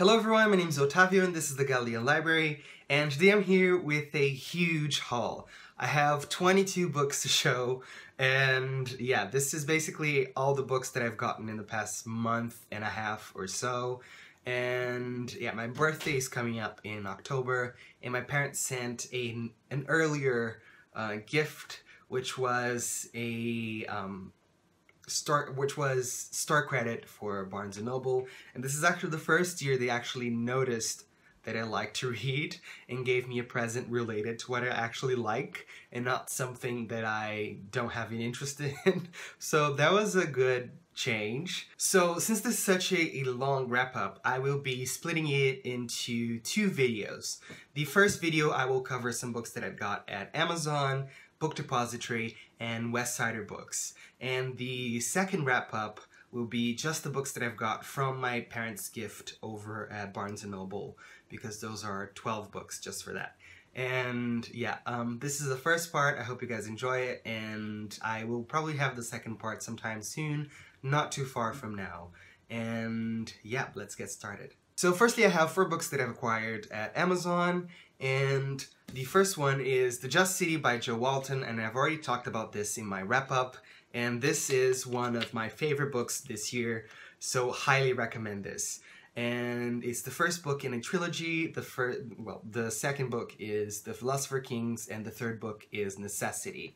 Hello everyone, my name is Otavio and this is the Galilean Library, and today I'm here with a huge haul. I have 22 books to show, and yeah, this is basically all the books that I've gotten in the past month and a half or so. And yeah, my birthday is coming up in October, and my parents sent an earlier gift, which was a Star credit for Barnes & Noble, and this is actually the first year they actually noticed that I like to read and gave me a present related to what I actually like and not something that I don't have any interest in. So that was a good change. So since this is such a long wrap-up, I will be splitting it into two videos. The first video I will cover some books that I got at Amazon, Book Depository, and Westsider Books. And the second wrap-up will be just the books that I've got from my parents' gift over at Barnes & Noble, because those are 12 books just for that. And yeah, this is the first part. I hope you guys enjoy it, and I will probably have the second part sometime soon, not too far from now. And yeah, let's get started. So firstly, I have 4 books that I've acquired at Amazon, and the first one is The Just City by Joe Walton, and I've already talked about this in my wrap-up, and this is one of my favorite books this year, so highly recommend this. And it's the first book in a trilogy. The second book is The Philosopher Kings, and the third book is Necessity.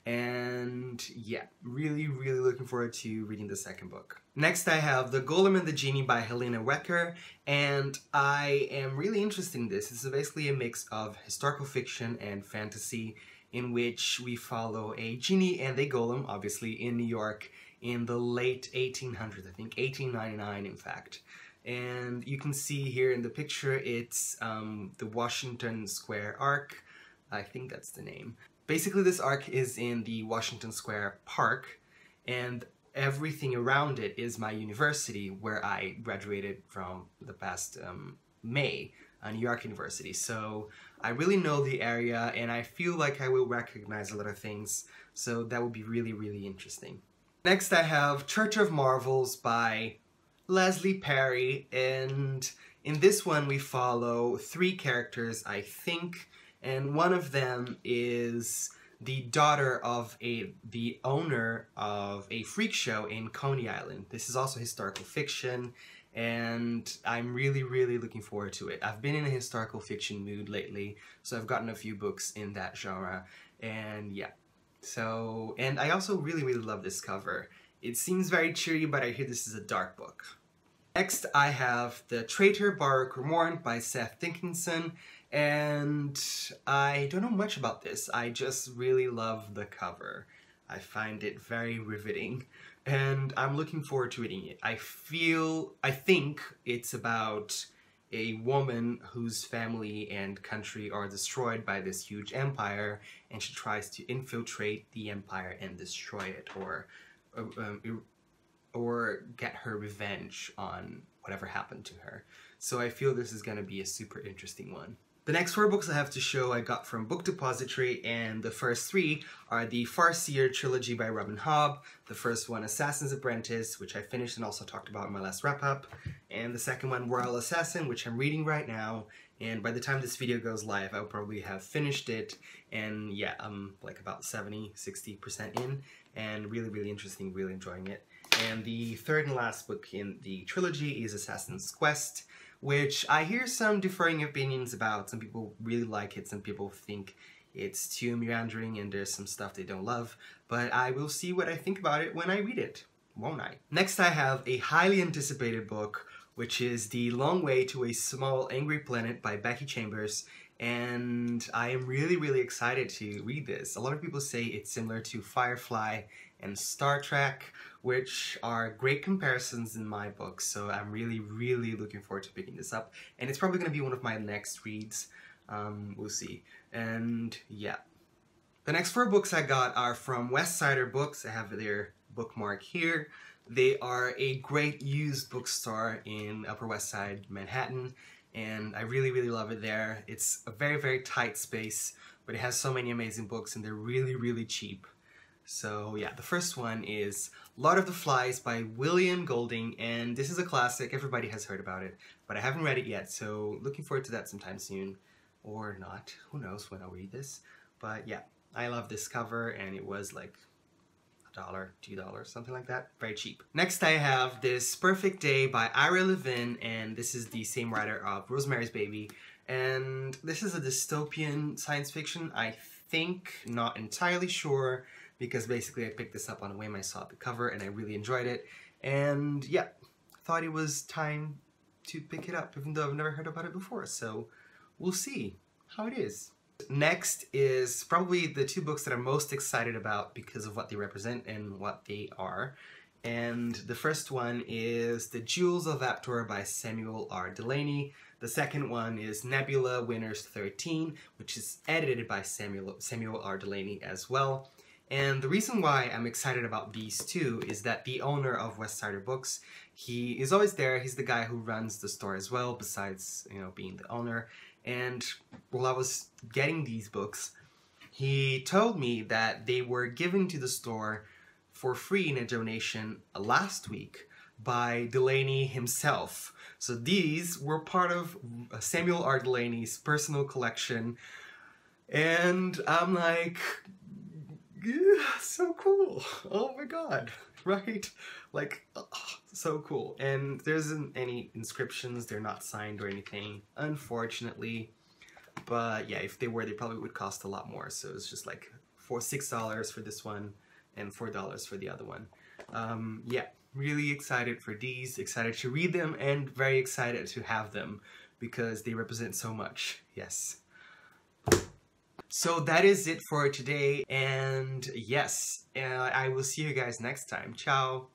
And yeah, really looking forward to reading the second book. Next I have The Golem and the Genie by Helena Wecker, and I am really interested in this. This is basically a mix of historical fiction and fantasy, in which we follow a genie and a golem, obviously in New York, in the late 1800s, I think 1899 in fact. And you can see here in the picture, it's the Washington Square Arc, I think that's the name. Basically, this arc is in the Washington Square Park, and everything around it is my university, where I graduated from the past May, New York University. So I really know the area, and I feel like I will recognize a lot of things, so that would be really interesting. Next I have Church of Marvels by Leslie Perry, and in this one we follow 3 characters, I think, and one of them is the daughter of the owner of a freak show in Coney Island. This is also historical fiction, and I'm really looking forward to it. I've been in a historical fiction mood lately, so I've gotten a few books in that genre, and yeah. So, and I also really love this cover. It seems very cheery, but I hear this is a dark book. Next I have The Traitor Bar by Seth Dickinson, and I don't know much about this. I just really love the cover. I find it very riveting, and I'm looking forward to reading it. I think it's about a woman whose family and country are destroyed by this huge empire, and she tries to infiltrate the empire and destroy it, or get her revenge on whatever happened to her. So I feel this is going to be a super interesting one. The next 4 books I have to show I got from Book Depository, and the first 3 are the Farseer Trilogy by Robin Hobb. The first one, Assassin's Apprentice, which I finished and also talked about in my last wrap-up. And the second one, Royal Assassin, which I'm reading right now. And by the time this video goes live, I'll probably have finished it. And yeah, I'm like about 70–60% in, and really interesting, really enjoying it. And the third and last book in the trilogy is Assassin's Quest, which I hear some differing opinions about. Some people really like it, some people think it's too meandering and there's some stuff they don't love, but I will see what I think about it when I read it, won't I? Next I have a highly anticipated book, which is The Long Way to a Small Angry Planet by Becky Chambers, and I am really excited to read this. A lot of people say it's similar to Firefly and Star Trek, which are great comparisons in my book, so I'm really looking forward to picking this up, and it's probably going to be one of my next reads. We'll see. And yeah. The next 4 books I got are from Westsider Books. I have their bookmark here. They are a great used bookstore in Upper West Side, Manhattan, and I really love it there. It's a very tight space, but it has so many amazing books, and they're really cheap. So yeah, the first one is Lord of the Flies by William Golding, and this is a classic. Everybody has heard about it, but I haven't read it yet, so looking forward to that sometime soon. Or not. Who knows when I'll read this. But yeah, I love this cover, and it was like $1, $2, something like that. Very cheap. Next I have this Perfect Day by Ira Levin, and this is the same writer of Rosemary's Baby. And this is a dystopian science fiction, I think, not entirely sure, because basically I picked this up on a whim. I saw the cover and I really enjoyed it. And yeah, thought it was time to pick it up, even though I've never heard about it before. So we'll see how it is. Next is probably the two books that I'm most excited about because of what they represent and what they are. And the first one is The Jewels of Aptor by Samuel R Delaney. The second one is Nebula Winners 13, which is edited by Samuel R Delaney as well. And the reason why I'm excited about these two is that the owner of Westsider Books, he is always there. He's the guy who runs the store as well, besides, you know, being the owner. And while I was getting these books, he told me that they were given to the store for free in a donation last week by Delaney himself. So these were part of Samuel R Delaney's personal collection. And I'm like, yeah, so cool. Oh my god, right? Like, oh, so cool. And there isn't any inscriptions, they're not signed or anything, unfortunately. But yeah, if they were, they probably would cost a lot more. So it's just like $6 for this one and $4 for the other one. Yeah, really excited for these, excited to read them, and very excited to have them because they represent so much. Yes. So that is it for today, and yes, I will see you guys next time. Ciao!